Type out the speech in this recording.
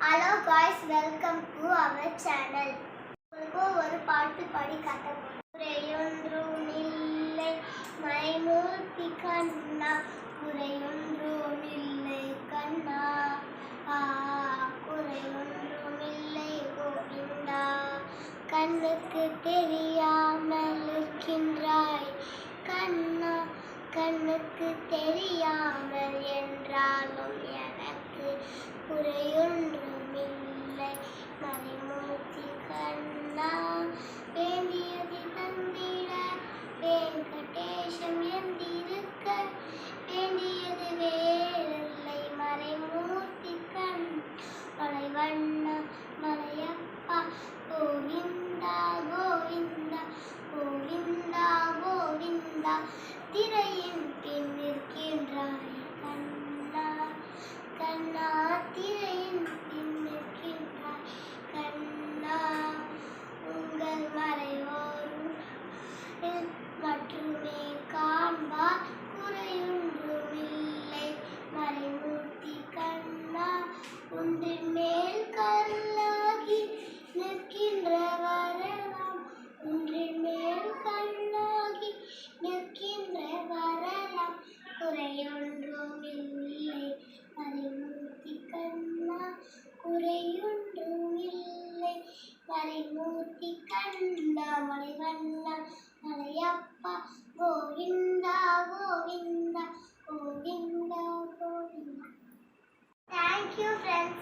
Hello guys, welcome to our channel. ஒரு பாட்டு பாடி காட்ட குறையொன்றும் இல்லை மறைமூர்த்தி கண்ணா, குறையொன்றும் இல்லை கண்ணா, குறையொன்றும் இல்லை கோவிந்தா. கண்ணுக்கு தெரியாமல் இருக்கின்றாய் கண்ணா, கண்ணுக்கு தெரியாமல் என்றாலும் எனக்கு குறையொன்றுமில்லை மறைமூர்த்தி கண்ணா. வேண்டியது தந்திட வெங்கடேசம் என்றிருக்க, வேண்டியது வேறில்லை மறைமூர்த்தி கண். மலைவண்ணா மலையப்பா கோவிந்தா கோவிந்தா கோவிந்தா கோவிந்தா. திரையின் பின் நிற்கின்றாய் கண்ணா, கண்ணா திரையின் பின் நிற்கின்றாய் கண்ணா. உங்கள் மறைவோரும் மட்டுமே காண்பார், குறையொன்றுமில்லை மறைமூர்த்தி கண்ணா. ஒன்றின் மேல் கல்லாகி நிற்கின்ற வரலாம், ஒன்றின் மேல் கல்லாகி நிற்கின்ற வரலாம், குறையொன்றுமில்லை மறைமூர்த்தி கண்ணா, குறையொன்றுமில்லை மறைமூர்த்தி கண்ணா. மலைவண்ணா Malayappa Govinda Govinda Govinda Govinda. Thank you friends.